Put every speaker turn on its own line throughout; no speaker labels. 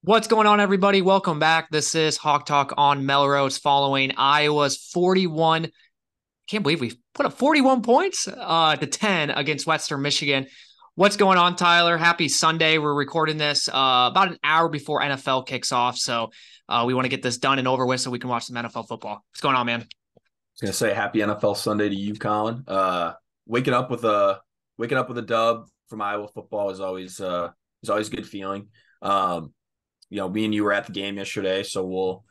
What's going on, everybody? Welcome back. This is Hawk Talk on Melrose following Iowa's 41. Can't believe we put up 41 points to 10 against Western Michigan. What's going on, Tyler? Happy Sunday. We're recording this about an hour before NFL kicks off. So we want to get this done and over with so we can watch some NFL football. What's going on, man?
Was gonna say happy NFL Sunday to you, Colin. Waking up with a dub from Iowa football is always a good feeling. Me and you were at the game yesterday, so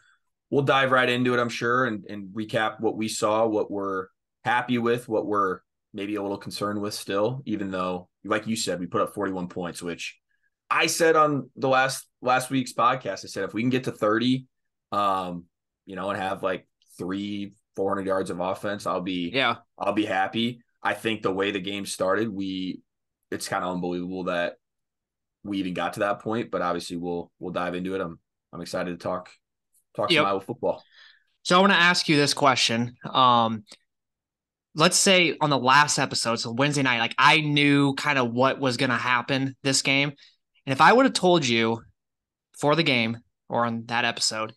we'll dive right into it, I'm sure, and recap what we saw, what we're happy with, what we're maybe a little concerned with still, even though, like you said, we put up 41 points, which I said on the last week's podcast. I said if we can get to 30, and have like 400 yards of offense,
Yeah.
I'll be happy. I think the way the game started, it's kind of unbelievable that we even got to that point, but obviously we'll dive into it. I'm excited to talk some
Yep.
Iowa football.
So I want to ask you this question. Let's say on the last episode, so Wednesday night, like I knew kind of what was going to happen this game. And if I would have told you for the game or on that episode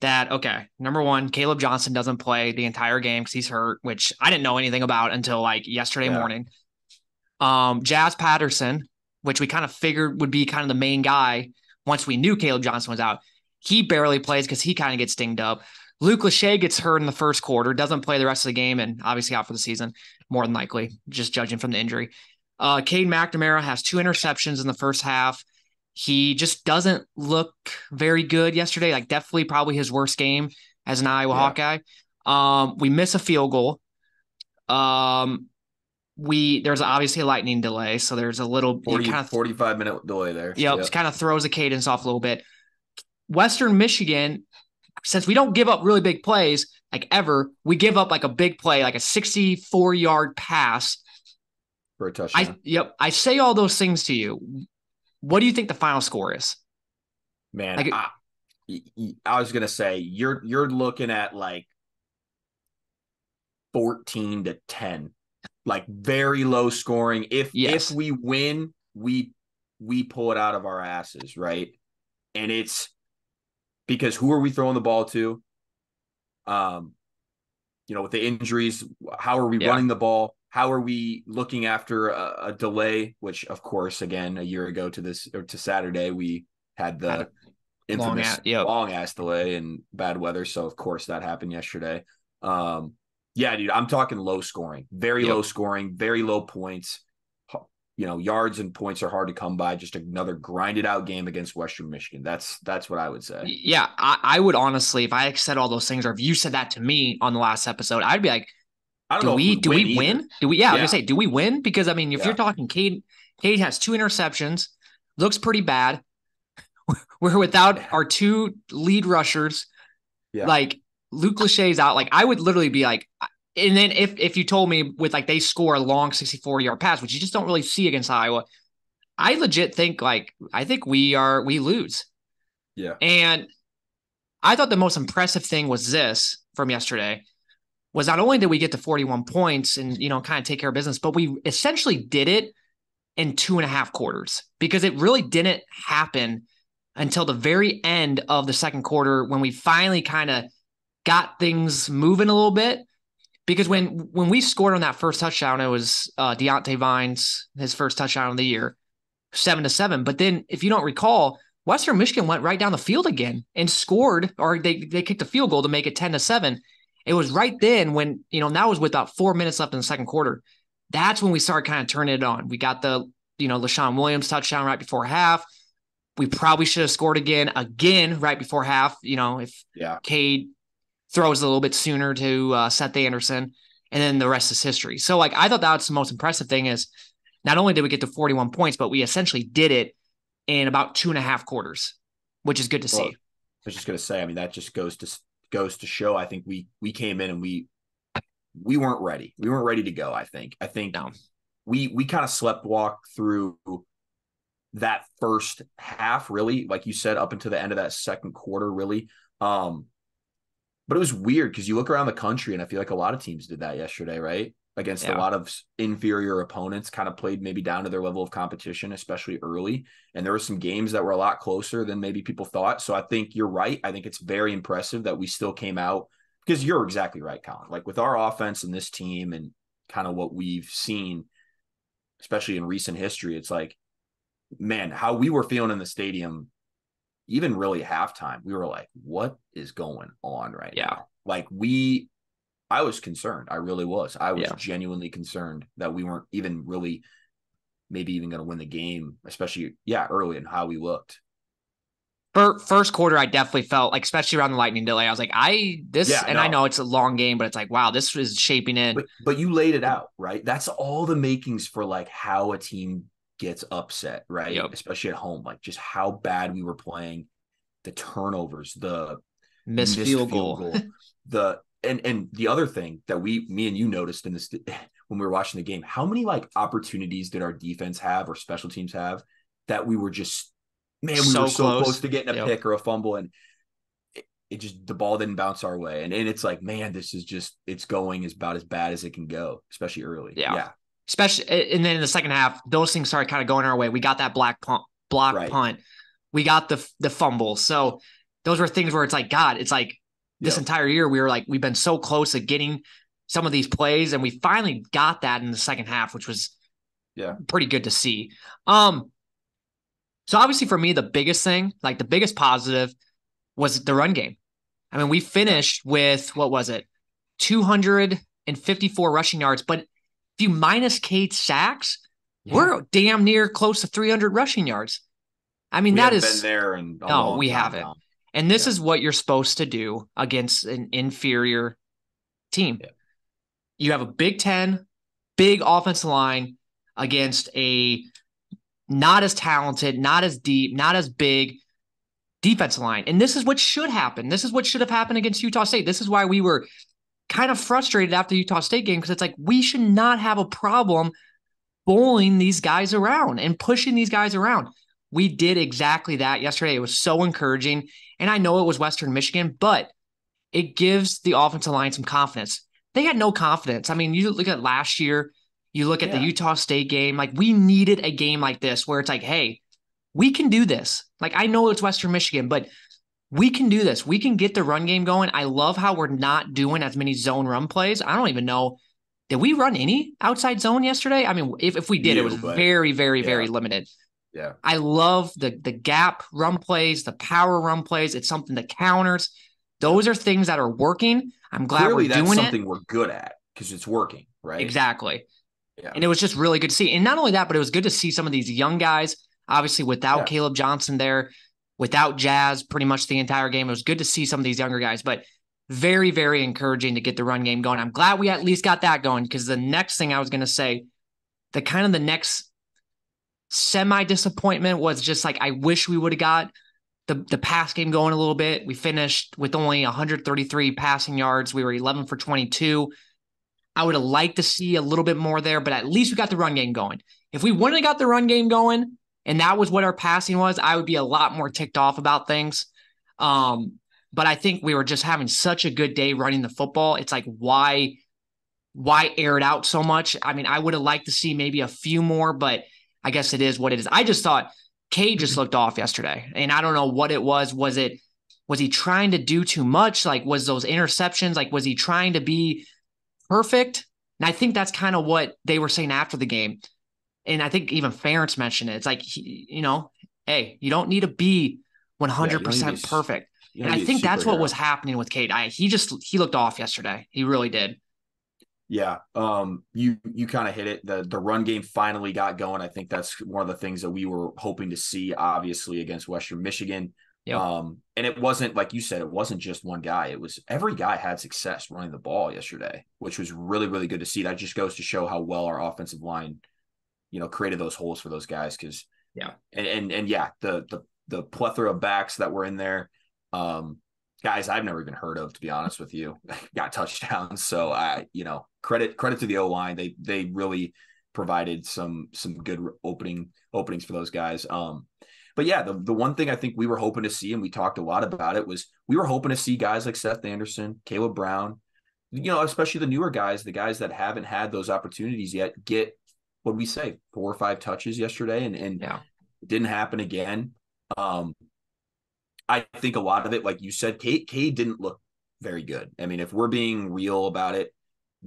that, okay, number one, Caleb Johnson doesn't play the entire game because he's hurt, which I didn't know anything about until like yesterday
Yeah.
morning. Jazz Patterson, which we kind of figured would be kind of the main guy once we knew Caleb Johnson was out. He barely plays because he kind of gets dinged up. Luke Lachey gets hurt in the first quarter, doesn't play the rest of the game, and obviously out for the season, more than likely, just judging from the injury. Cade McNamara has 2 interceptions in the first half. He just doesn't look very good yesterday. Like definitely probably his worst game as an Iowa
Yeah.
Hawkeye. We miss a field goal. Um, there's obviously a lightning delay, so there's a little you
40,
kind of
45-minute delay there.
yep,
Yeah.
kind of throws the cadence off a little bit. Western Michigan, since we don't give up really big plays like ever, we give up like a big play, like a 64-yard pass.
For a
I
touchdown.
yep, I say all those things to you. What do you think the final score is?
Man,
Like
I was gonna say you're looking at like 14-10, like very low scoring. If
yes.
we win, we pull it out of our asses, right? And it's because who are we throwing the ball to? Um, with the injuries, how are we
Yeah.
running the ball? How are we looking after a delay? Which, of course, again, a year ago to Saturday, we had
Had
the
a long
infamous
at yep.
long ass delay and bad weather. So, of course, that happened yesterday. Um, yeah, dude, I'm talking low scoring, very low
Yep.
scoring, very low points. Yards and points are hard to come by. Just another grinded out game against Western Michigan. That's what I would say.
Yeah, I would honestly, if I said all those things, or if you said that to me on the last episode, I'd be like,
I don't
do
know if
we
we
do we
win either.
win? Do we yeah, I was gonna
Yeah,
say, do we win? Because I mean, if you're
yeah,
talking Cade has 2 interceptions, looks pretty bad. We're without
yeah,
our 2 lead rushers.
yeah.
Like Luke Lachey's out. Like I would literally be like, and then if you told me with like they score a long 64-yard pass, which you just don't really see against Iowa, I legit think like I think we lose.
Yeah.
And I thought the most impressive thing was this from yesterday was not only did we get to 41 points and kind of take care of business, but we essentially did it in 2.5 quarters because it really didn't happen until the very end of the second quarter when we finally kind of got things moving a little bit. Because
Yeah.
when we scored on that first touchdown, it was Deontay Vines, his first touchdown of the year, 7-7. But then, if you don't recall, Western Michigan went right down the field again and scored, or they kicked a field goal to make it 10-7. It was right then when that was with about 4 minutes left in the second quarter. That's when we started kind of turning it on. We got the LaShawn Williams touchdown right before half. We probably should have scored again right before half. If
Yeah.
Cade throws a little bit sooner to Seth Anderson, and then the rest is history. So like I thought that's the most impressive thing is not only did we get to 41 points, but we essentially did it in about 2.5 quarters, which is good to
Well,
see.
I was just gonna say, I mean, that just goes to show. I think we came in and we weren't ready. We weren't ready to go. I think
No,
we kind of slept walk through that first half, really, like you said, up until the end of that second quarter, really. But it was weird because you look around the country and I feel like a lot of teams did that yesterday, right? against a
Yeah.
lot of inferior opponents, kind of played maybe down to their level of competition, especially early. And there were some games that were a lot closer than maybe people thought. So I think you're right. I think it's very impressive that we still came out, because you're exactly right, Colin. Like with our offense and this team and kind of what we've seen, especially in recent history, it's like, man, how we were feeling in the stadium, even really halftime, we were like, what is going on right
Yeah.
now? I was concerned. I really was. I was
Yeah.
genuinely concerned that we weren't even really maybe even going to win the game, especially, early in how we looked.
First quarter, I definitely felt like, especially around the lightning delay, I was like,
Yeah,
and I
no.
know it's a long game, but it's like, wow, this is shaping in.
But you laid it out, right? That's all the makings for like how a team gets upset, right?
Yep.
Especially at home, like just how bad we were playing, the turnovers, the
Missed
missed
field
field
goal.
goal, and the other thing that me and you noticed in this when we were watching the game, how many like opportunities did our defense have or special teams have that we were just, man, we were
So
so close
close.
to getting a
Yep.
pick or a fumble, and it just, the ball didn't bounce our way, and it's like, man, this is just, it's going as about as bad as it can go, especially early.
Yeah.
Yeah,
Especially, and then in the second half, those things started kind of going our way. We got that block
right.
punt. We got the fumble. So those were things where it's like, God, it's like this
Yep.
entire year we were like, we've been so close to getting some of these plays, and we finally got that in the second half, which was
Yeah.
pretty good to see. Um, so obviously for me, the biggest thing, like the biggest positive, was the run game. I mean, we
Yeah.
finished with, what was it, 254 rushing yards, but if you minus Cade's sacks,
Yeah.
we're damn near close to 300 rushing yards. I mean,
We
that
haven't been
is,
there in a
no,
long
we
time,
haven't.
Colin.
And this
Yeah.
is what you're supposed to do against an inferior team.
Yeah.
You have a Big Ten, big offensive line against a not as talented, not as deep, not as big defensive line. And this is what should happen. This is what should have happened against Utah State. This is why we were kind of frustrated after the Utah State game, because it's like, we should not have a problem bowling these guys around and pushing these guys around. We did exactly that yesterday. It was so encouraging. And I know it was Western Michigan, but it gives the offensive line some confidence. They had no confidence. I mean, you look at last year, you look at the
Yeah.
Utah State game, like we needed a game like this where it's like, hey, we can do this. Like, I know it's Western Michigan, but we can do this. We can get the run game going. I love how we're not doing as many zone run plays. I don't even know. Did we run any outside zone yesterday? I mean, if we did, it was
Few, but
very, very, very
yeah.
limited.
Yeah.
I love the gap run plays, the power run plays. It's something that counters.
Yep.
Those are things that are working. I'm glad we're
Clearly that's
doing it.
something we're good at because it's working, right?
Exactly.
Yeah.
And it was just really good to see. And not only that, but it was good to see some of these young guys, obviously without
Yeah.
Caleb Johnson there, without Jazz pretty much the entire game. It was good to see some of these younger guys, but very, very encouraging to get the run game going. I'm glad we at least got that going, because the next thing I was going to say, the next semi disappointment was just like, I wish we would have got the pass game going a little bit. We finished with only 133 passing yards. We were 11 for 22. I would have liked to see a little bit more there, but at least we got the run game going. If we wouldn't have got the run game going and that was what our passing was, I would be a lot more ticked off about things. But I think we were just having such a good day running the football. It's like, why air it out so much? I mean, I would have liked to see maybe a few more, but I guess it is what it is. I just thought Cade just looked off yesterday, and I don't know what it was. Was he trying to do too much? Like, was those interceptions? Like, was he trying to be perfect? And I think that's kind of what they were saying after the game. And I think even Ferentz mentioned it. It's like, hey, you don't need to be
Yeah. You don't need to
100% perfect.
you
And
don't
I
need to be
think
a
that's what was
superhero.
happening with Cade. He looked off yesterday. He really did.
Yeah. You kind of hit it. The run game finally got going. I think that's one of the things that we were hoping to see, obviously, against Western Michigan.
Yep.
And it wasn't, like you said, it wasn't just one guy. It was every guy had success running the ball yesterday, which was really, really good to see. That just goes to show how well our offensive line, created those holes for those guys. Cause
Yeah.
and yeah, the plethora of backs that were in there, guys I've never even heard of, to be honest with you, got touchdowns. So credit to the O-line. They really provided some good openings for those guys. But yeah, the one thing I think we were hoping to see, and we talked a lot about it, was we were hoping to see guys like Seth Anderson, Caleb Brown, especially the newer guys, the guys that haven't had those opportunities yet, get what we say 4 or 5 touches yesterday, and
Yeah.
it didn't happen again. Um, I think a lot of it, like you said, Cade didn't look very good. I mean, if we're being real about it,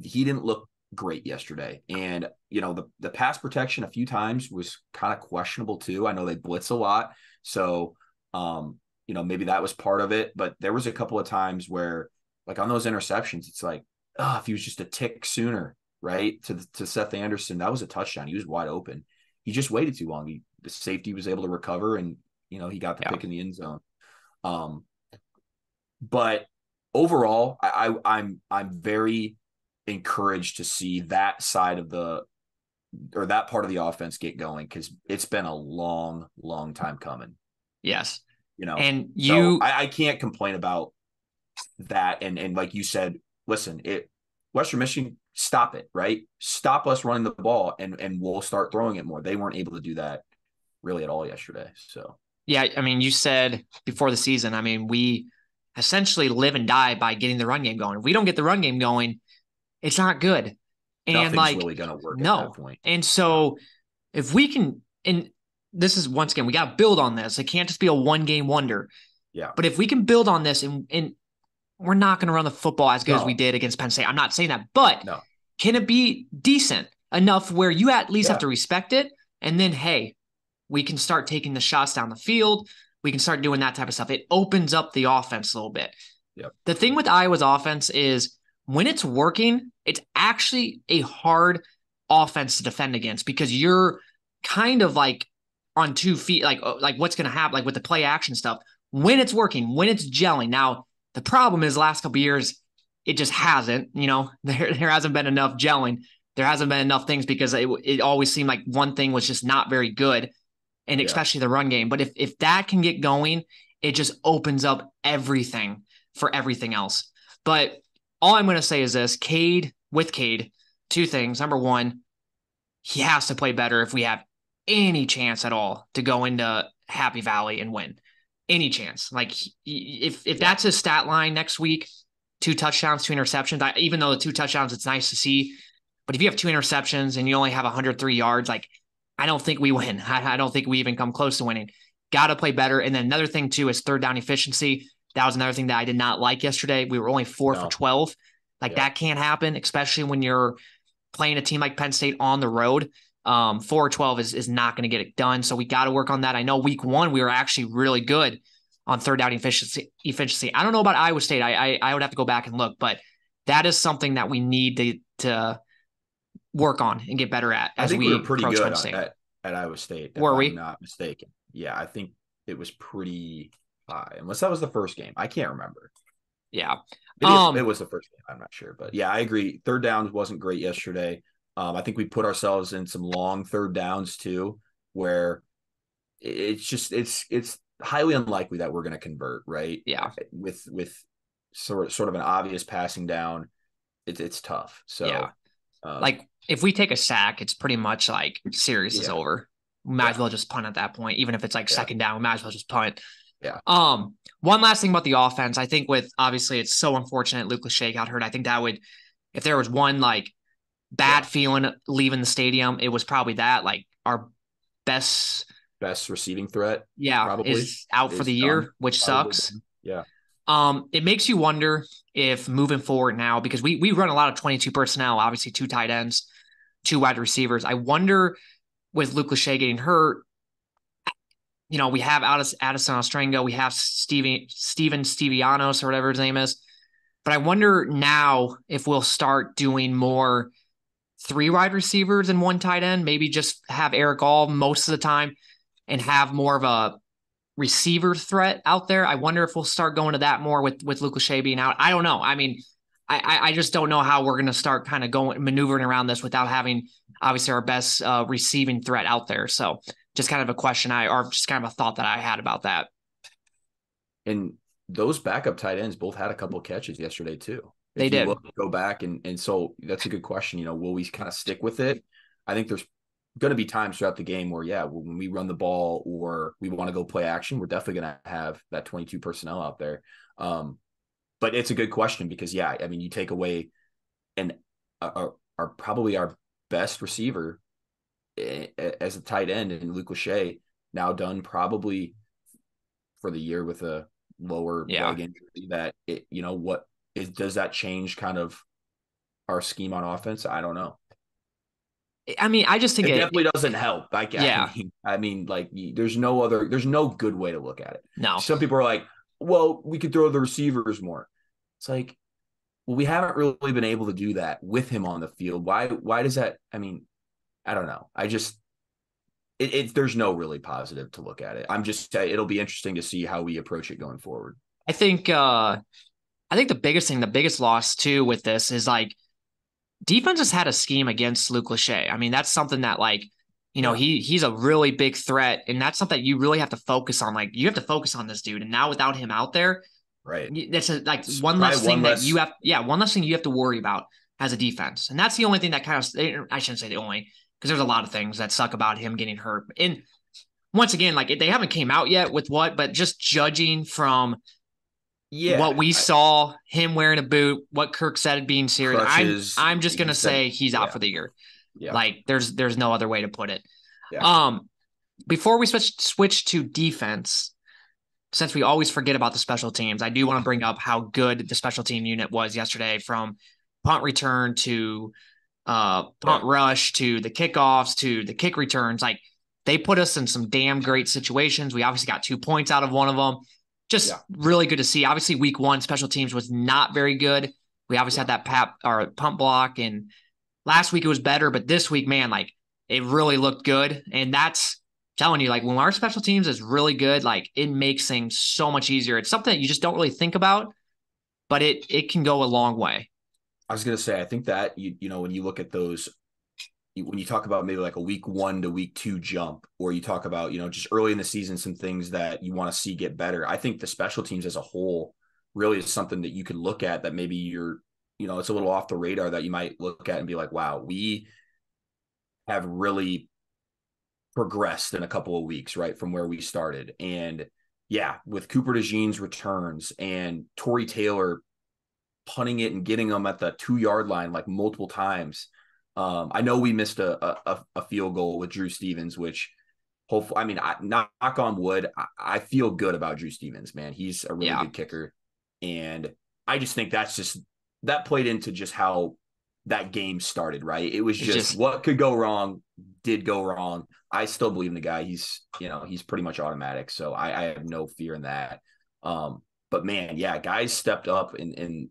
he didn't look great yesterday. And, the pass protection a few times was kind of questionable too. I know they blitz a lot. So, maybe that was part of it. But there was a couple of times where, like on those interceptions, it's like, if he was just a tick sooner, right? To Seth Anderson, that was a touchdown. He was wide open. He just waited too long. The safety was able to recover, and, he got the
Yeah.
pick in the end zone. But overall, I'm very encouraged to see that side of that part of the offense get going, because it's been a long, long time coming.
Yes.
You know,
And
so
you,
I can't complain about that. And like you said, listen, Western Michigan, stop it, right? Stop us running the ball, and we'll start throwing it more. They weren't able to do that really at all yesterday. So
yeah, I mean, you said before the season, I mean, we essentially live and die by getting the run game going. If we don't get the run game going, it's not good. And
nothing's
like,
really going to work at that
no.
point.
And
No.
so if we can, and this is once again, we got to build on this. It can't just be a 1 game wonder.
Yeah.
But if we can build on this, and we're not going to run the football as good as we
No.
did against Penn State. I'm not saying that, but
No.
can it be decent enough where you at least have
Yeah.
to respect it? And then, hey, we can start taking the shots down the field. We can start doing that type of stuff. It opens up the offense a little bit.
Yep.
The thing with Iowa's offense is when it's working, it's actually a hard offense to defend against, because you're kind of like on 2 feet, like what's going to happen, like with the play action stuff. When it's working, when it's gelling. Now, the problem is last couple of years, it just hasn't. There hasn't been enough gelling. There hasn't been enough things, because it always seemed like one thing was just not very good, and
Yeah.
especially the run game. But if that can get going, it just opens up everything for everything else. But all I'm going to say is this: Cade, 2 things. Number one, he has to play better if we have any chance at all to go into Happy Valley and win. Any chance. Like, if that's his stat line next week, 2 touchdowns, 2 interceptions, even though the 2 touchdowns, it's nice to see. But if you have 2 interceptions and you only have 103 yards, like, I don't think we win. I don't think we even come close to winning. Got to play better. And then another thing, too, is third down efficiency. That was another thing that I did not like yesterday. We were only 4 for 12. Like, that can't happen, especially when you're playing a team like Penn State on the road. 4-12 is not going to get it done. So we got to work on that. I know week 1, we were actually really good on third down efficiency. I don't know about Iowa State. I would have to go back and look, but that is something that we need to work on and get better at
I
as
think we were
we
pretty
approach
good
Penn State.
at Iowa State, if
Were
I'm
we?
not mistaken. Yeah, I think it was pretty high, unless that was the first game. I can't remember.
Yeah.
Maybe it was the first game. I'm not sure, but yeah, I agree. Third downs wasn't great yesterday. I think we put ourselves in some long third downs too, where it's highly unlikely that we're going to convert, right?
Yeah.
With sort of an obvious passing down, it's tough. So
Yeah. Like, if we take a sack, it's pretty much like series is over. We might as well just punt at that point. Even if it's like second down, we might as well just punt.
Yeah.
One last thing about the offense, I think obviously it's so unfortunate Luke Lachey got hurt. I think that would, if there was one like bad feeling leaving the stadium, it was probably that, like, our best
receiving threat, probably
is out for the year,
done,
which sucks.
done. Yeah.
It makes you wonder if moving forward now, because we run a lot of 22 personnel, obviously 2 tight ends, 2 wide receivers. I wonder, with Luke Lachey getting hurt, we have Addison Ostrengo, we have Steven Stevianos or whatever his name is. But I wonder now if we'll start doing more 3 wide receivers and 1 tight end, maybe just have Eric All most of the time and have more of a receiver threat out there. I wonder if we'll start going to that more with Luke Lachey being out. I don't know. I mean, I just don't know how we're going to start kind of maneuvering around this without having obviously our best receiving threat out there. So just kind of a question or just kind of a thought that I had about that.
And those backup tight ends both had a couple of catches yesterday too.
They did.
Go back and so that's a good question. Will we kind of stick with it? I think there's going to be times throughout the game where, when we run the ball or we want to go play action, we're definitely going to have that 22 personnel out there. But it's a good question because, I mean, you take away and are probably our best receiver as a tight end, and Luke Lachey now done probably for the year with a lower
Yeah.
leg injury. That what does that change kind of our scheme on offense? I don't know.
I mean, I just think
It definitely doesn't help.
Yeah.
Like there's no good way to look at it.
No.
Some people are like, well, we could throw the receivers more. It's like, well, we haven't really been able to do that with him on the field. Why does that? I mean, I don't know. I just there's no really positive to look at it. It'll be interesting to see how we approach it going forward.
I think the biggest loss too with this is like defense has had a scheme against Luke Lachey. I mean, that's something that like,
Yeah.
he's a really big threat, and that's something you really have to focus on. Like, you have to focus on this dude. And now without him out there,
Right.
that's like
It's
one less
probably
thing
one
that you
less.
have. Yeah, one less thing you have to worry about as a defense. And that's the only thing that kind of, I shouldn't say the only, because there's a lot of things that suck about him getting hurt. And once again, like they haven't came out yet with what, but just judging from what
Yeah.
we saw, him wearing a boot, what Kirk said being serious,
Crutches.
I'm just
He
gonna
said,
say he's out
yeah.
for the year.
Yeah.
Like there's no other way to put it.
Yeah.
Before we switch to defense, since we always forget about the special teams, I do want to bring up how good the special team unit was yesterday, from punt return to punt rush to the kickoffs to the kick returns. Like, they put us in some damn great situations. We obviously got 2 points out of one of them. Just really good to see. Obviously, week one special teams was not very good. We obviously had that punt block, and last week it was better, but this week, man, like it really looked good. And that's telling you, like, when our special teams is really good, like it makes things so much easier. It's something that you just don't really think about, but it can go a long way.
I was gonna say, I think that when you look at those, when you talk about maybe like a week 1 to week 2 jump, or you talk about just early in the season some things that you want to see get better. I think the special teams as a whole really is something that you could look at, that maybe it's a little off the radar, that you might look at and be like, wow, we have really progressed in a couple of weeks, right, from where we started. And yeah, with Cooper DeJean's returns and Torrey Taylor punting it and getting them at the 2-yard line like multiple times. I know we missed a field goal with Drew Stevens, which hopefully, I mean, knock on wood, I feel good about Drew Stevens, man. He's a really good kicker. And I just think that played into just how that game started, right? It was just what could go wrong did go wrong. I still believe in the guy. He's pretty much automatic. So I have no fear in that. But man, yeah, guys stepped up in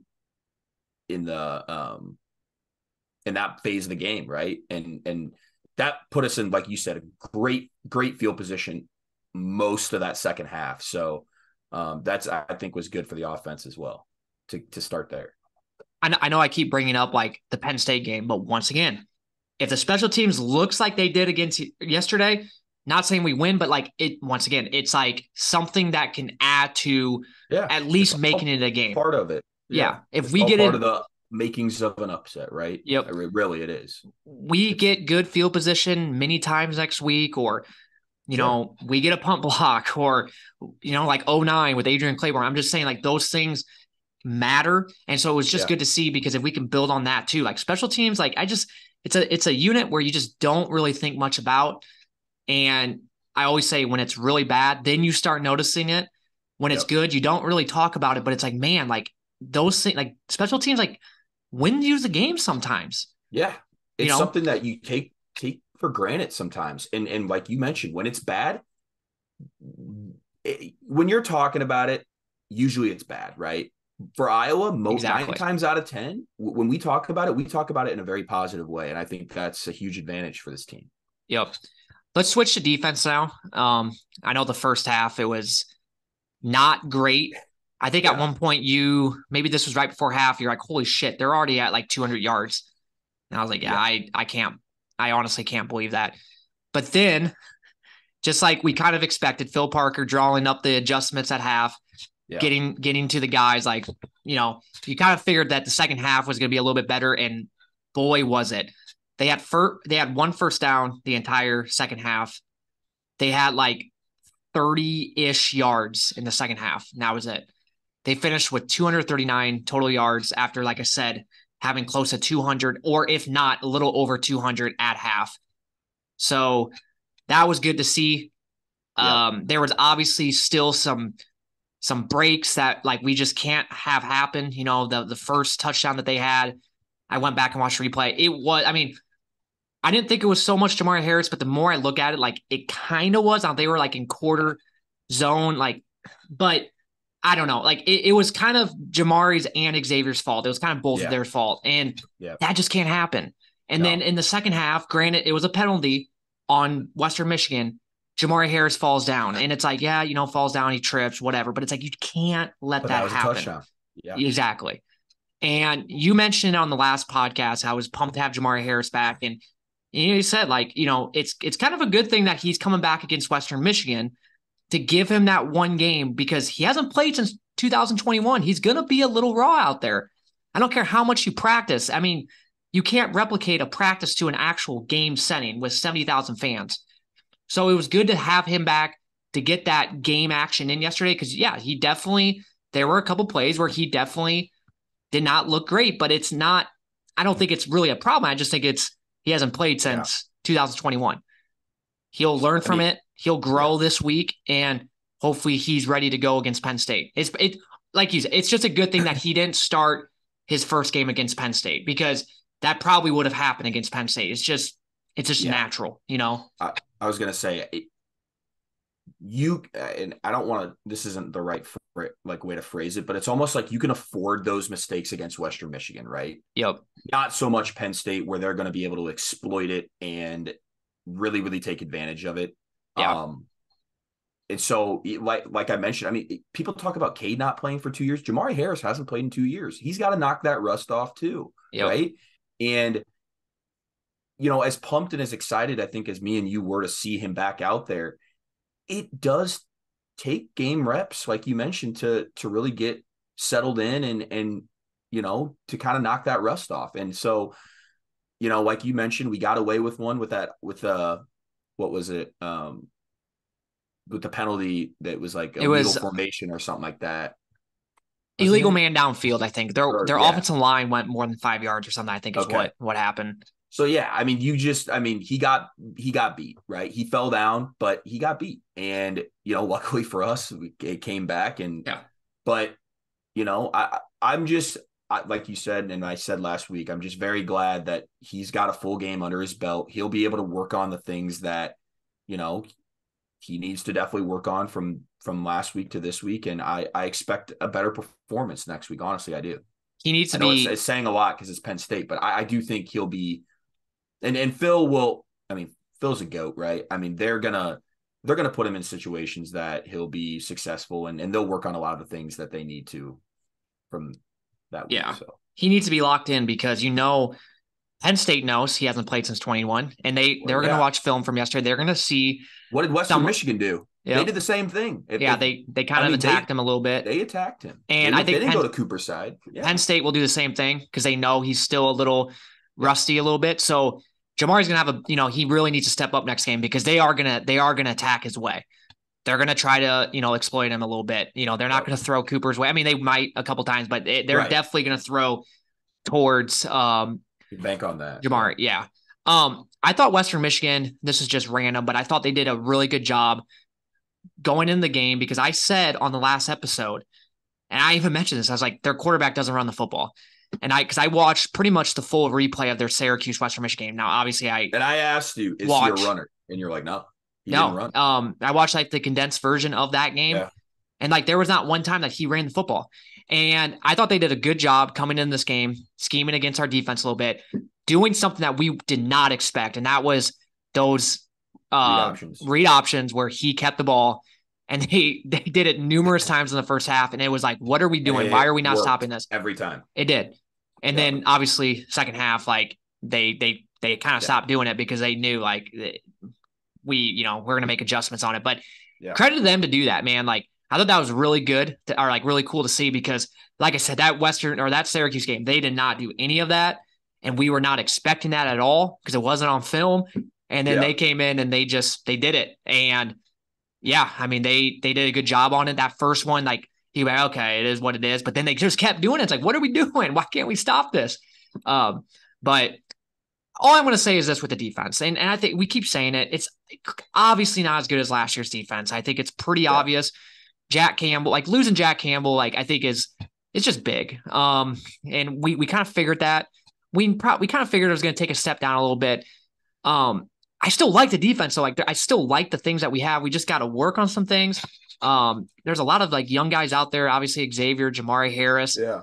the in that phase of the game, right? And that put us in, like you said, a great field position most of that second half. So that's, I think, was good for the offense as well to start there.
I know I keep bringing up like the Penn State game, but once again, if the special teams looks like they did against yesterday, not saying we win, but like once again, it's like something that can add to at least making it a game.
Part of it.
Yeah. If
it's
we
all
get
part of the makings of an upset, right?
Yep.
Really, it is.
We get good field position many times next week, or we get a punt block, or like 09 with Adrian Claiborne. I'm just saying, like, those things matter. And so it was just good to see, because if we can build on that too, like special teams, like it's a unit where you just don't really think much about. And I always say, when it's really bad, then you start noticing it. When it's good, you don't really talk about it, but it's like, man, like those things, like special teams, like wins the game sometimes.
Yeah. It's something that you take for granted sometimes. And like you mentioned, when it's bad, when you're talking about it, usually it's bad, right? For Iowa, 9 times out of 10, when we talk about it in a very positive way. And I think that's a huge advantage for this team.
Yep. Let's switch to defense now. I know the first half, it was not great. I think at one point maybe this was right before half, you're like, holy shit, they're already at like 200 yards. And I was like, I honestly can't believe that. But then, just like we kind of expected, Phil Parker drawing up the adjustments at half, getting to the guys, like, you kind of figured that the second half was going to be a little bit better, and boy, was it. They had one first down the entire second half. They had like 30-ish yards in the second half, and that was it. They finished with 239 total yards after, like I said, having close to 200, or if not, a little over 200 at half. So that was good to see.
Yeah.
There was obviously still some breaks that like we just can't have happen. You know, the first touchdown that they had, I went back and watched replay. It was, I mean, I didn't think it was so much Jamari Harris, but the more I look at it, like it kind of was. They were like in quarter zone, like, but I don't know. Like it was kind of Jamari's and Xavier's fault. It was kind of both of their fault. And that just can't happen. And then in the second half, granted, it was a penalty on Western Michigan. Jamari Harris falls down. And it's like, yeah, falls down, he trips, whatever. But it's like, you can't let that
was
happen.
A touchdown. Yeah.
Exactly. And you mentioned on the last podcast, I was pumped to have Jamari Harris back. And you said, like, it's kind of a good thing that he's coming back against Western Michigan to give him that one game, because he hasn't played since 2021. He's going to be a little raw out there. I don't care how much you practice. I mean, you can't replicate a practice to an actual game setting with 70,000 fans. So it was good to have him back to get that game action in yesterday, because, yeah, there were a couple plays where he definitely did not look great, but it's not, I don't think it's really a problem. I just think he hasn't played since 2021. He'll learn from it. He'll grow this week, and hopefully he's ready to go against Penn State. Like you said, it's just a good thing that he didn't start his first game against Penn State, because that probably would have happened against Penn State. It's just natural,
I was going to say, and I don't want to, this isn't the right way to phrase it, but it's almost like you can afford those mistakes against Western Michigan, right?
Yep.
Not so much Penn State, where they're going to be able to exploit it and really, really take advantage of it.
Yeah.
And so, like I mentioned, I mean, people talk about Cade not playing for 2 years. Jamari Harris hasn't played in 2 years. He's got to knock that rust off too, right? And, as pumped and as excited, I think, as me and you were to see him back out there, it does take game reps, like you mentioned, to really get settled in and to kind of knock that rust off. And so, like you mentioned, we got away with one with what was it? With the penalty that was like illegal formation or something like that.
Illegal man downfield, I think. Their offensive line went more than 5 yards or something, I think is what happened.
So, yeah, I mean, he got beat, right? He fell down, but he got beat. And, luckily for us, it came back. But, I'm just, like you said, and I said last week, I'm just very glad that he's got a full game under his belt. He'll be able to work on the things that, he needs to definitely work on from last week to this week. And I expect a better performance next week. Honestly, I do.
He needs to be.
It's saying a lot because it's Penn State, but I do think he'll be. And Phil will. I mean, Phil's a GOAT, right? I mean, they're gonna put him in situations that he'll be successful, and they'll work on a lot of the things that they need to from that week. So
he needs to be locked in, because Penn State knows he hasn't played since 21, and they're going to watch film from yesterday. They're going to see
what did Western Michigan do. Yep. They did the same thing.
They kind of attacked him a little bit.
They attacked him,
and I think
they didn't go to Cooper's side.
Yeah. Penn State will do the same thing, because they know he's still a little rusty a little bit. So Jamari's going to have he really needs to step up next game, because they are going to attack his way. They're going to try to exploit him a little bit. They're not going to throw Cooper's way. I mean, they might a couple times, but they're definitely going to throw towards
bank on that.
Jamari. Yeah. I thought Western Michigan, this is just random, but I thought they did a really good job going in the game, because I said on the last episode, and I even mentioned this, I was like, their quarterback doesn't run the football. And because I watched pretty much the full replay of their Syracuse Western Michigan game. Now, obviously, I asked
you, is he a runner? And you're like, no.
Didn't run. I watched like the condensed version of that game, and like there was not one time that he ran the football. And I thought they did a good job coming in this game, scheming against our defense a little bit, doing something that we did not expect, and that was those read options where he kept the ball, and they did it numerous times in the first half, and it was like, what are we doing? Why are we not stopping this?
Every time.
It did. And then obviously second half, like they kind of stopped doing it, because they knew like we're going to make adjustments on it. But credit to them to do that, man. Like, I thought that was really good or like really cool to see, because like I said, that Syracuse game, they did not do any of that. And we were not expecting that at all, because it wasn't on film. And then they came in and they did it. And I mean, they did a good job on it. That first one, like he went, okay, it is what it is. But then they just kept doing it. It's like, what are we doing? Why can't we stop this? But all I'm going to say is this with the defense, and I think we keep saying it. It's obviously not as good as last year's defense. I think it's pretty
Yeah.
obvious. Jack Campbell, like losing Jack Campbell, like I think it's just big. And we kind of figured that we kind of figured it was going to take a step down a little bit. I still like the defense, so like I still like the things that we have. We just got to work on some things. There's a lot of like young guys out there. Obviously Xavier, Jamari Harris,
Yeah.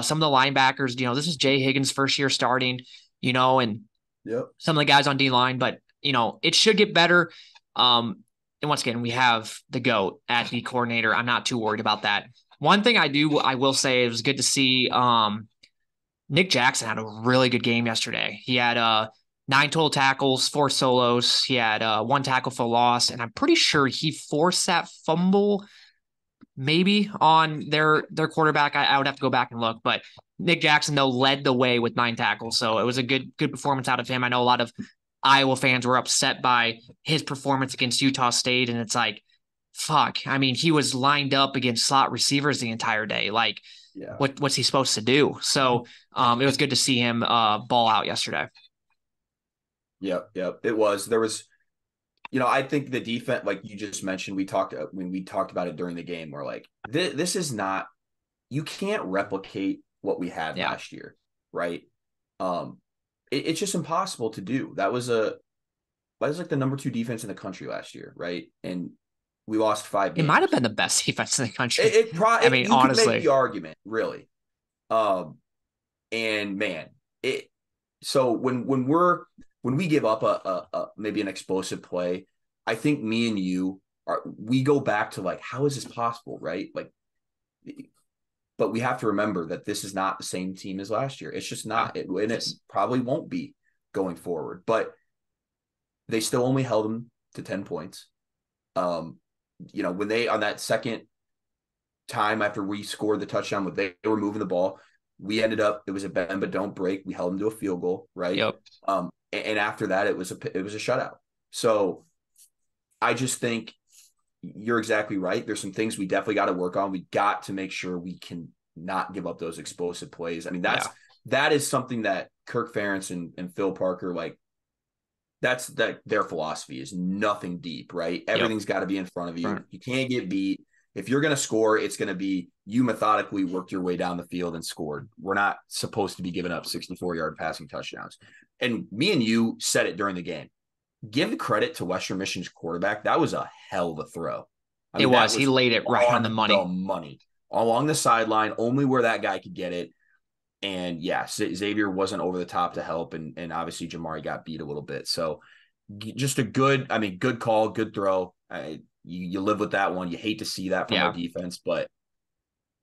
some of the linebackers. This is Jay Higgins' first year starting. And
Yep.
some of the guys on D line, but it should get better. And once again, we have the GOAT at the coordinator. I'm not too worried about that. One thing I will say, it was good to see Nick Jackson had a really good game yesterday. He had 9 total tackles, 4 solos. He had 1 tackle for loss, and I'm pretty sure he forced that fumble maybe on their quarterback. I would have to go back and look, but Nick Jackson, though, led the way with 9 tackles. So it was a good performance out of him. I know a lot of Iowa fans were upset by his performance against Utah State, and it's like, fuck. I mean, he was lined up against slot receivers the entire day. Like,
Yeah.
what's he supposed to do? So it was good to see him ball out yesterday.
Yep. It was. There was, I think the defense, like you just mentioned, when we talked about it during the game, we're like, this is not, you can't replicate what we had last year, right? It's just impossible to do. That was like the number 2 defense in the country last year, right? And we lost 5 games.
It might have been the best defense in the country.
I mean, you
honestly,
could make the argument, really. And man, so when we give up a maybe an explosive play, I think me and you we go back to like, how is this possible, right? Like, but we have to remember that this is not the same team as last year. It's just not. It probably won't be going forward. But they still only held them to 10 points. When they, on that second time after we scored the touchdown, when they were moving the ball, we ended up, it was a bend but don't break. We held them to a field goal, right?
Yep.
And after that, it was a shutout. So I just think you're exactly right. There's some things we definitely got to work on. We got to make sure we can not give up those explosive plays. I mean, that is something that Kirk Ferentz and Phil Parker, like, that's their philosophy is nothing deep, right? Everything's got to be in front of you. Right. You can't get beat. If you're going to score, it's going to be you methodically worked your way down the field and scored. We're not supposed to be giving up 64-yard passing touchdowns. And me and you said it during the game. Give the credit to Western Michigan's quarterback. That was a hell of a throw.
I mean, it was. He laid it right on the money.
Along the sideline, only where that guy could get it. And yeah, Xavier wasn't over the top to help. And obviously Jamari got beat a little bit. So just a good call, good throw. You live with that one. You hate to see that from our defense, but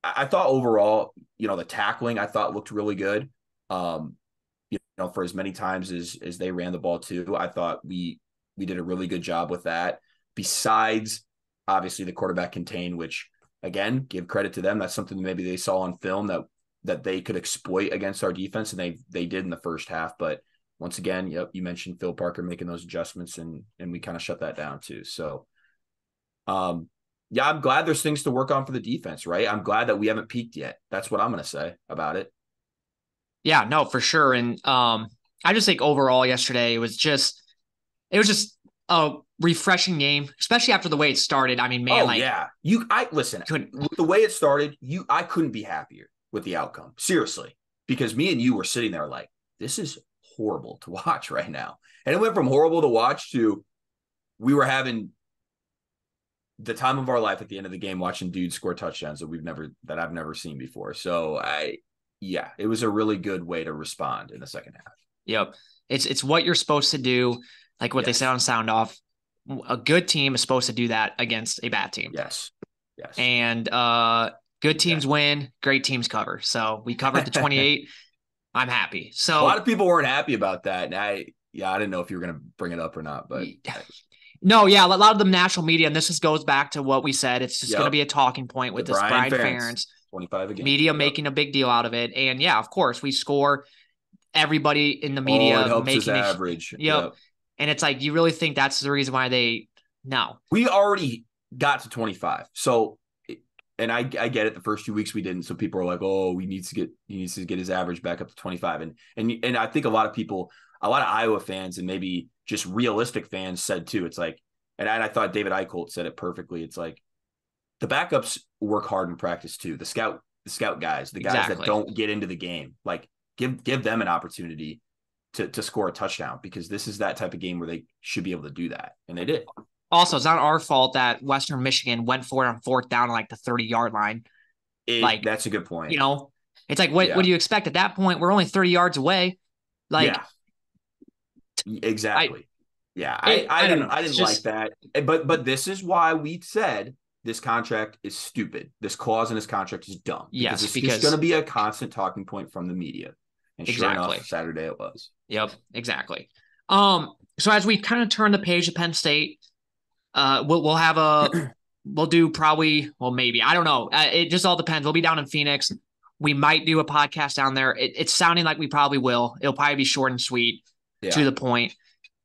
I thought overall, the tackling I thought looked really good. For as many times as they ran the ball too, I thought we did a really good job with that. Besides, obviously the quarterback contain, which again, give credit to them. That's something maybe they saw on film that they could exploit against our defense, and they did in the first half. But once again, you mentioned Phil Parker making those adjustments, and we kind of shut that down too. So, I'm glad there's things to work on for the defense, right? I'm glad that we haven't peaked yet. That's what I'm going to say about it.
Yeah, no, for sure. And I just think overall yesterday it was just a refreshing game, especially after the way it started. I mean, man,
listen, with the way it started, I couldn't be happier with the outcome. Seriously, because me and you were sitting there like, this is horrible to watch right now. And it went from horrible to watch to we were having the time of our life at the end of the game watching dudes score touchdowns that I've never seen before. So it was a really good way to respond in the second half.
Yep. It's what you're supposed to do. Like what they said on Sound Off, a good team is supposed to do that against a bad team.
Yes.
And good teams win, great teams cover. So we covered the 28. I'm happy. So
a lot of people weren't happy about that. And I didn't know if you were going to bring it up or not, but
no, a lot of the national media, and this just goes back to what we said. It's just going to be a talking point with this Brian Ferentz
25 again.
Media making a big deal out of it. And yeah, of course, we score. Everybody in the media
it helps
making
his average.
Yep. And it's like, you really think that's the reason why no.
We already got to 25. So and I get it. The first 2 weeks we didn't, so people are like, "Oh, he needs to get his average back up to 25." And I think a lot of Iowa fans, and maybe just realistic fans said too. It's like, and I thought David Eicholt said it perfectly. It's like the backups work hard in practice too. The scout guys, the guys that
Exactly.
don't get into the game, like give them an opportunity to score a touchdown, because this is that type of game where they should be able to do that, and they did.
Also, it's not our fault that Western Michigan went for it on fourth down on like the 30-yard line. Like,
That's a good
you
point.
know, it's like, what
Yeah,
do you expect at that point? We're only 30 yards away. Like,
yeah,
I,
exactly. Yeah, I
don't
didn't
know.
I
It's
didn't like
just,
that. But this is why we said this contract is stupid. This clause in this contract is dumb, because
yes,
it's just going to
because
be a constant talking point from the media. And sure enough,
exactly.
Saturday it was.
Yep, exactly. So as we kind of turn the page to Penn State, we'll have we'll do probably, well, maybe, I don't know. It just all depends. We'll be down in Phoenix. We might do a podcast down there. It's sounding like we probably will. It'll probably be short and sweet, to
Yeah.
the point.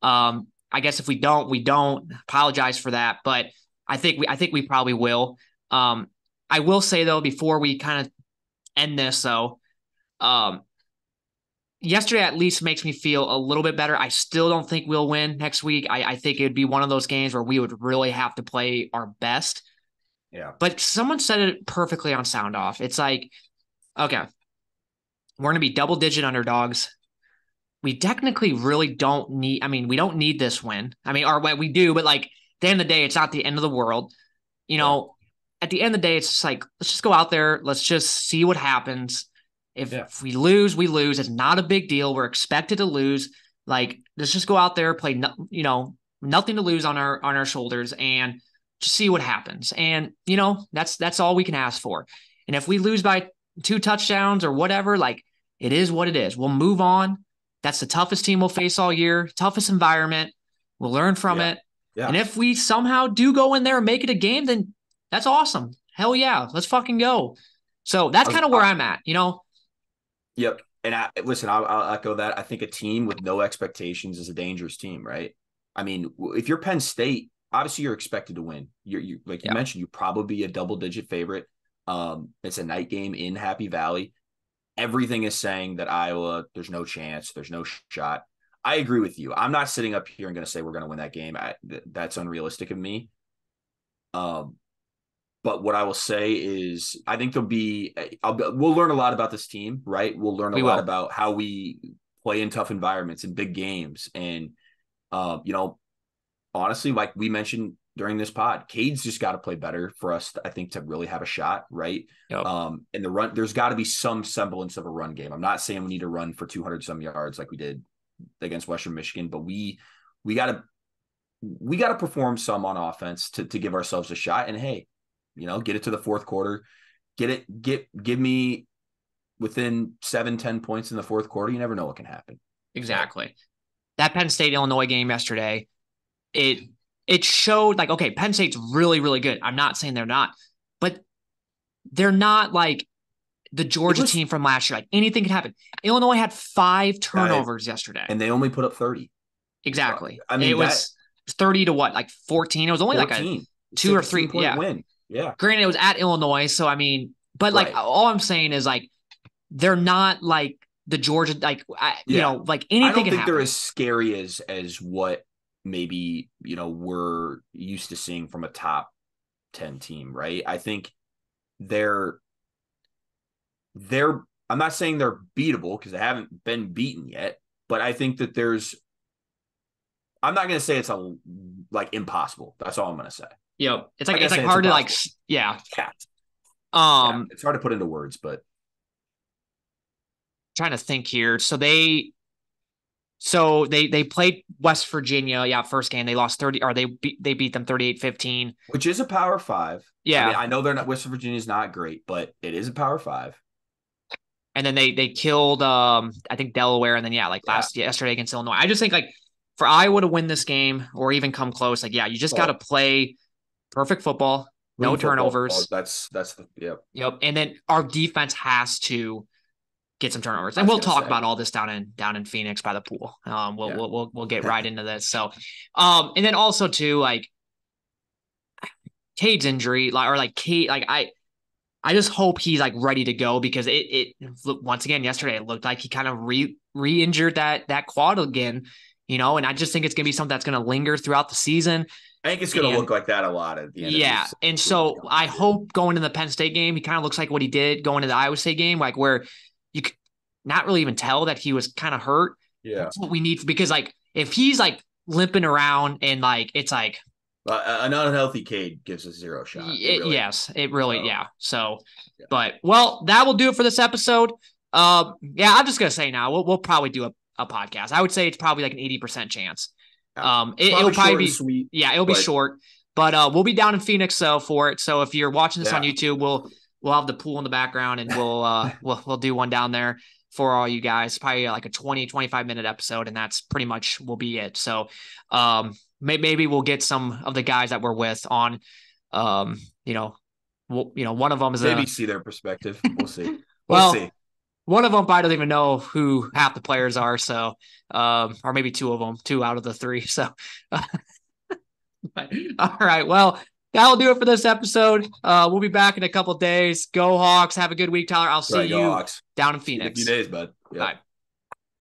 I guess if we don't, we don't. Apologize for that, but I think we probably will. I will say though, before we kind of end this though, um, yesterday at least makes me feel a little bit better. I still don't think we'll win next week. I think it'd be one of those games where we would really have to play our best.
Yeah.
But someone said it perfectly on Sound Off. It's like, okay, we're going to be double digit underdogs. We technically really don't need, I mean, we don't need this win. I mean, or what we do, but like at the end of the day, it's not the end of the world. You
Yeah.
know, at the end of the day, it's just like, let's just go out there. Let's just see what happens. If,
Yeah.
if we lose, we lose. It's not a big deal. We're expected to lose. Like, let's just go out there, play, nothing to lose on our shoulders, and just see what happens. And that's all we can ask for. And if we lose by 2 touchdowns or whatever, like it is what it is. We'll move on. That's the toughest team we'll face all year, toughest environment. We'll learn from
Yeah.
it. And
Yeah.
if we somehow do go in there and make it a game, then that's awesome. Hell yeah. Let's fucking go. So that's
I was,
kind of where I'm at.
yep. And listen, I'll echo that. I think a team with no expectations is a dangerous team, right? I mean, if you're Penn State, obviously you're expected to win. You like you
Yeah,
mentioned, you probably be a double-digit favorite. It's a night game in Happy Valley. Everything is saying that Iowa, there's no chance, there's no shot. I agree with you. I'm not sitting up here and going to say we're going to win that game. That's unrealistic of me. Um, but what I will say is, I think we'll learn a lot about this team, right? We'll learn a
we
lot
will.
about how we play in tough environments and big games. And, you know, honestly, like we mentioned during this pod, Cade's just got to play better for us, I think, to really have a shot, right?
Yep.
And the run, there's got to be some semblance of a run game. I'm not saying we need to run for 200 some yards like we did against Western Michigan, but we got to perform some on offense to give ourselves a shot. And hey, get it to the fourth quarter, give me within 7-10 points in the fourth quarter. You never know what can happen. So
Exactly. That Penn State Illinois game yesterday, it it showed like, okay, Penn State's really, really good. I'm not saying they're not, but they're not like the
it
Georgia
was,
team from last year. Like anything can happen. Illinois had 5
uh,
turnovers yesterday.
and they only put up 30.
Exactly.
I
It
mean, that
was 30 to what, like 14. It was only like a
14,
2 or
16
3.
point
Yeah.
win. Yeah.
Granted, it was at Illinois. So, I mean, but like
Right.
all I'm saying is like, they're not like the Georgia, like,
Yeah.
like
I
anything
don't
can
think they're
happen.
as scary as what maybe, we're used to seeing from a top 10 team, right? I think they're they're I'm not saying they're beatable because they haven't been beaten yet, but I think that I'm not going to say it's like impossible. That's all I'm going to say.
It's
I'm
like,
not going
it's
to
like
say it's
hard to like,
impossible.
yeah.
Yeah. Yeah.
Um,
It's hard to put into words, but
Trying to think here. So they played West Virginia. Yeah, first game they lost 30, or they beat them 38-15.
which is a power five. I mean,
Yeah.
I know they're not West Virginia's not great, but it is a power five.
And then they killed I think Delaware, and then yeah, like
Yeah.
yesterday against Illinois. I just think like for Iowa to win this game or even come close, like yeah, you just got to
Oh,
play perfect football, no
clean football.
turnovers.
That's the yeah.
Yep. And then our defense has to get some turnovers.
I
And
was
we'll
gonna
talk
say.
about all this down in Phoenix by the pool. We'll
Yeah.
we'll we'll, we'll get right into this. So and then also too, like Cade's injury, like, or like Cade, like I just hope he's like ready to go because it once again yesterday it looked like he kind of re-injured that quad again, and I just think it's gonna be something that's gonna linger throughout the season.
I think it's going to look like that a lot at the end of
Yeah,
this.
and so I hope going to the Penn State game, he kind of looks like what he did going to the Iowa State game, like where you could not really even tell that he was kind of hurt.
Yeah,
that's what we need because like if he's like limping around and like it's like
an unhealthy Cade gives us zero shot.
yes, it really,
so,
yeah. So,
yeah.
but well, that will do it for this episode. Yeah, I'm just gonna say now we'll probably do a podcast. I would say it's probably like an 80% chance. It'll probably be
sweet.
Yeah, it'll be short, but we'll be down in Phoenix for it. So if you're watching this on YouTube, we'll have the pool in the background and we'll do one down there for all you guys. Probably like a 25 minute episode, and that's pretty much will be it. So, maybe we'll get some of the guys that we're with on, one of them is
maybe see their perspective. We'll see.
We'll
see.
One of them probably don't even know who half the players are. So, or maybe two of them, 2 out of the 3. So, all right. Well, that'll do it for this episode. We'll be back in a couple of days. Go Hawks. Have a good week, Tyler. I'll see you
Hawks.
down in
See you in a
Phoenix.
few days, bud.
Bye.